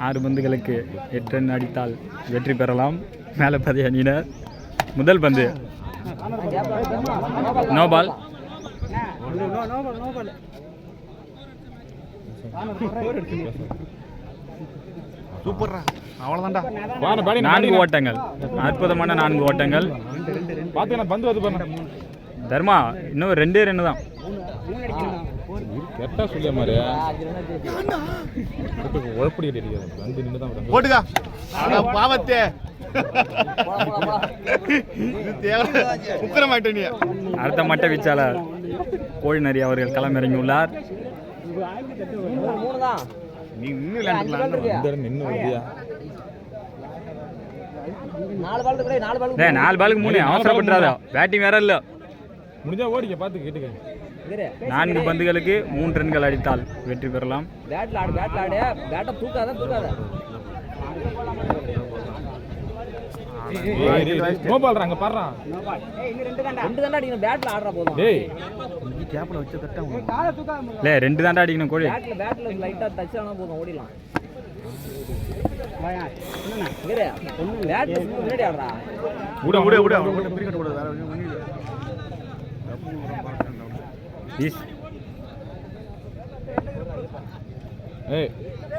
6 பந்துகளுக்கு 8 run அடித்தால் வெற்றி பெறலாம். மேலப்பதி அணியினர். முதல் பந்து நோ பால். சூப்பர்ரா, அவ்வளவுதான்டா. 4 ஓட்டங்கள், அற்புதமான 4 ஓட்டங்கள். பந்து வந்து பாருங்க தர்மா, இன்னும் 2 ரன் தான். கரெக்டா சொல்லிய மாதிரி உழப்படி வந்து நின்று தான் போட்டுக்கா பாவத்தே அடுத்த மட்ட வீச்சாளர் கோழிநரி அவர்கள் களமிறங்கியுள்ளார். நாலு பாலுக்கு 3 அவசரப்பட்டுறாத. பேட்டிங் வேற இல்ல, முடிஞ்சா ஓடிக்க பார்த்து கேட்டுக்க. 4 பந்துகளுக்கு 3 ரன்கள் அடித்தால் வெற்றி பெறலாம். அங்க பாடுறா இல்ல 2 தாண்டா அடிக்கணும். கோழி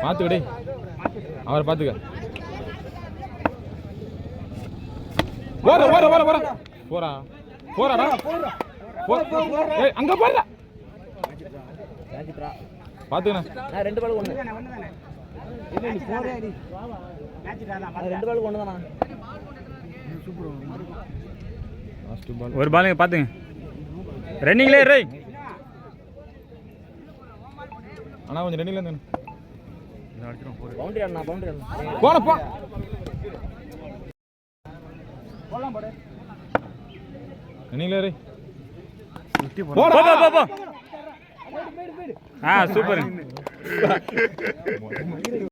பாத்துக்கடே, அவரை பாத்துக்க. போறாடா அங்க போறா பாத்துக்கண்ணா. 2 பால் 1. 2 பால் 1 தானா? ஒரு பாலுங்க பாத்துங்க. ரன்னிங்லே ரே அண்ணா, கொஞ்சம் ரன்னிங்ல இருந்து பவுண்டரி அண்ணா, பவுண்டரி அண்ணா. போனப்பா ரன்னிங்ல ரே போ போ போ. சூப்பர்.